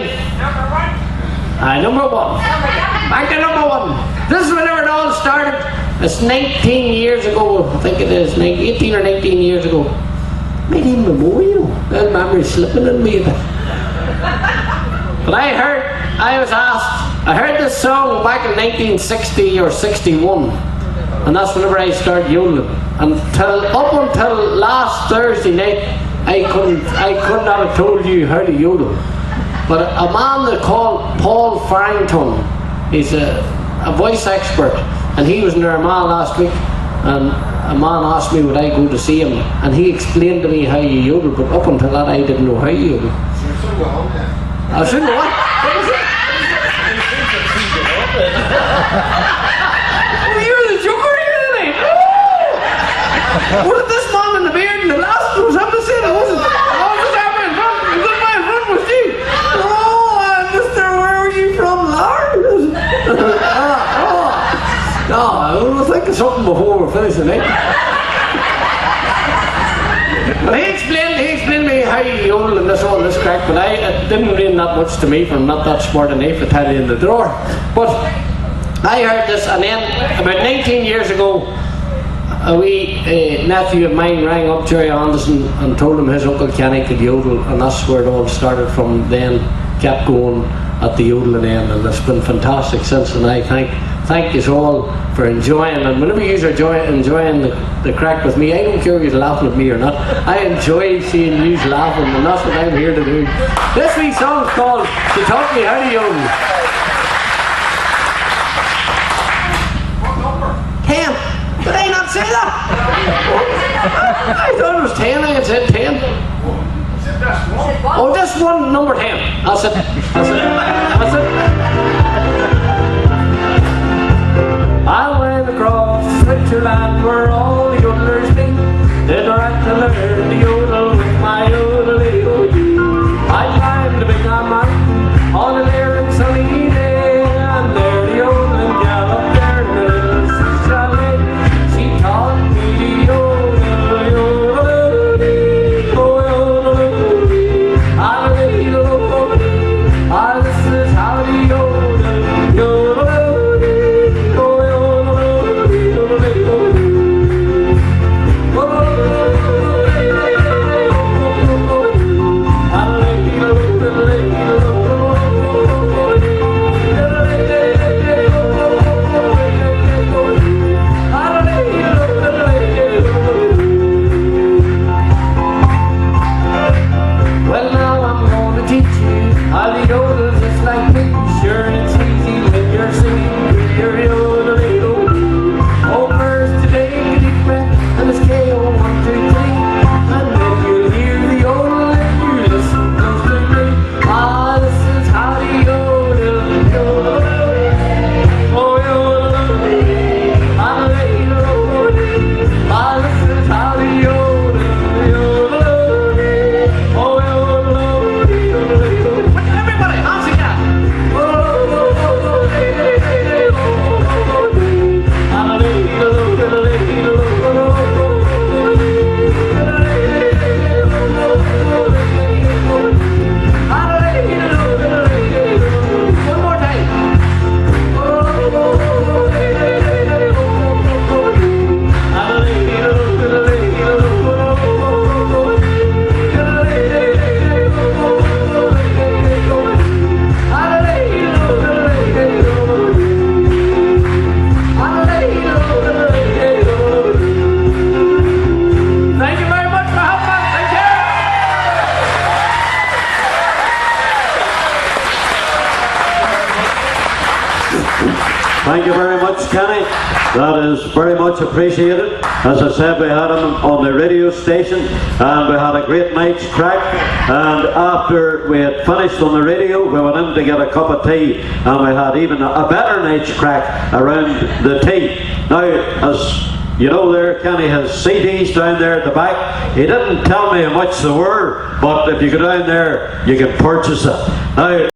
again. Number one. Back to number one. This is whenever it all started. It's 19 years ago, I think it is, 18 or 19 years ago. Maybe even more, you know. That memory's slipping in me a bit. But I heard this song back in 1960 or 61. And that's whenever I started yodeling. Up until last Thursday night, I couldn't have told you how to yodel. But a man they called Paul Farrington, he's a voice expert, and he was in Armagh last week, and a man asked me would I go to see him, and he explained to me how you yodel, but up until that I didn't know how you yodel. I shouldn't know what? What was it? Oh, you're the joker here tonight! Oh! What did this man in the beard and the last was having to say? It wasn't. Oh, this happened in front. This man in front was you. Oh, mister, where were you from, Lord? I was thinking something before we're finished tonight. But he explained to me how you yodel and this crack, but it didn't mean that much to me, for I'm not that smart enough to tell you in the drawer. But I heard this, and then about 19 years ago, a wee nephew of mine rang up Jerry Anderson and told him his Uncle Kenny could yodel, and that's where it all started from then, kept going at the yodeling end, and it's been fantastic since, and I thank you all for enjoying, and whenever you are enjoying the crack with me, I don't care if you're laughing at me or not, I enjoy seeing you laughing, and that's what I'm here to do. This wee song's called "To Taught Me How to Yodel." 10. Did I not say that? I thought it was 10, I had said 10. Oh, just one, number 10. That's it. I went across Switzerland where all the yodelers meet. Then I had to learn to yodel with my yodelay-o-dee. I climbed a big mountain on a clear and sunny day, and there the yodeling gal up there in the little chalet, she taught me to yodel, yodel-o-dee, oh yodel-o-dee, yodel-o-dee. Ah, this is how to yodel, yodel-o-dee, oh yodel-o-dee, yodel-o-dee. Well, now I'm gonna teach you how to yodel just like me. Sure, it's easy when you're singing with your yodel-ay-o-dee. Oh, first to take a deep breath and it's KO 1, 2, 3, and then you'll hear the yodel if you listen close to me. Ah, this is how to yodel, yodel-ay-o-dee, oh yodel-ay-o-dee, yodel-ay-o-dee. Ah, this is how to yodel, yodel-ay-o-dee, oh yodel-ay-o-dee, yodel-ay-o-dee. Everybody, hands together. One more time. Thank you very much for helping us. Thank you. Thank you very much, Kenny. That is very much appreciated. As I said, we had him on the radio station and we had a great night's crack, and after we had finished on the radio we went in to get a cup of tea, and we had even a better night's crack around the tea. Now, as you know, there Kenny has CDs down there at the back. He didn't tell me how much they were, but if you go down there you can purchase it. Now,